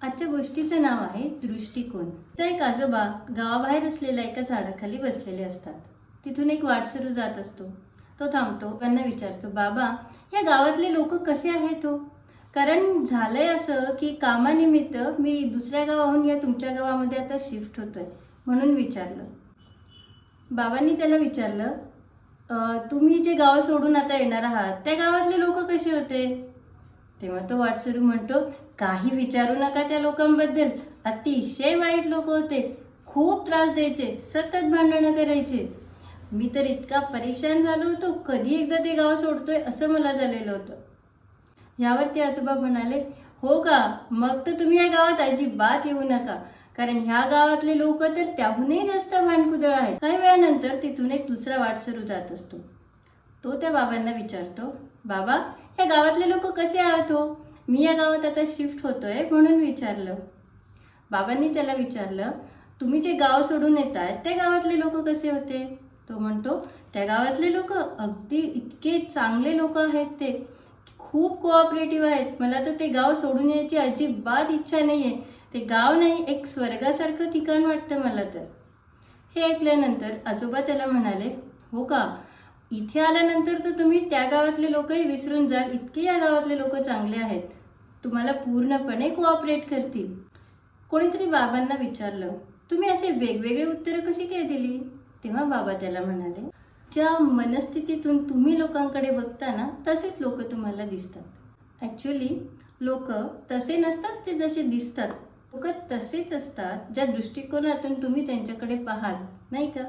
आजच्या गोष्टीचं नाव आहे दृष्टिकोन. तर एक आजोबा गावाबाहेर असलेल्या एका झाडाखाली बसलेले असतात. तिथून एक वाटसरू जात असतो. तो थांबतो, त्यांना विचारतो, बाबा या गावातले लोक कसे आहेत हो? कारण झालंय असं की कामानिमित्त मी दुसऱ्या गावाहून या तुमच्या गावामध्ये आता शिफ्ट होतोय, म्हणून विचारलं. बाबांनी त्याला विचारलं, तुम्ही जे गाव सोडून आता येणार आहात त्या गावातले लोक कसे होते? तेव्हा तो वाटसरू म्हणतो, काही विचारू नका त्या लोकांबद्दल. अतिशय वाईट लोक होते, खूप त्रास द्यायचे, सतत भांडणं करायचे. मी तर इतका परेशान झालो होतो, कधी एकदा ते गाव सोडतोय असं मला झालेलं होतं. यावर ते आजोबा म्हणाले, हो का, मग तर तुम्ही या गावात अजिबात येऊ नका, कारण ह्या गावातले लोक तर त्याहूनही जास्त भांडकुदळ आहेत. काही वेळानंतर तिथून एक दुसरा वाटसरू जात असतो. तो त्या बाबांना विचारतो, बाबा या गावातले लोक कसे आहात हो? मी या गावात आता शिफ्ट होतोय म्हणून विचारलं. बाबांनी त्याला विचारलं, तुम्ही जे गाव सोडून येताय त्या गावातले लोक कसे होते? तो म्हणतो, त्या गावातले लोक अगदी इतके चांगले लोक आहेत, ते खूप कोऑपरेटिव्ह आहेत. मला तर ते गाव सोडून यायची अजिबात इच्छा नाहीये. ते गाव नाही, एक स्वर्गासारखं ठिकाण वाटतं मला तर. हे ऐकल्यानंतर आजोबा त्याला म्हणाले, हो का, इथे आल्यानंतर तर तुम्ही त्या गावातले लोकही विसरून जाल, इतके या गावातले लोक चांगले आहेत, तुम्हाला पूर्णपणे कोऑपरेट करतील. कोणीतरी बाबांना विचारलं, तुम्ही असे वेगवेगळे उत्तरं कशी काय दिली? तेव्हा बाबा त्याला म्हणाले, ज्या मनस्थितीतून तुम्ही लोकांकडे बघता ना, तसेच लोक तुम्हाला दिसतात. ॲक्च्युली लोक तसे नसतात, ते जसे दिसतात. लोक तसेच असतात ज्या दृष्टिकोनातून तुम्ही त्यांच्याकडे पाहाल, नाही का?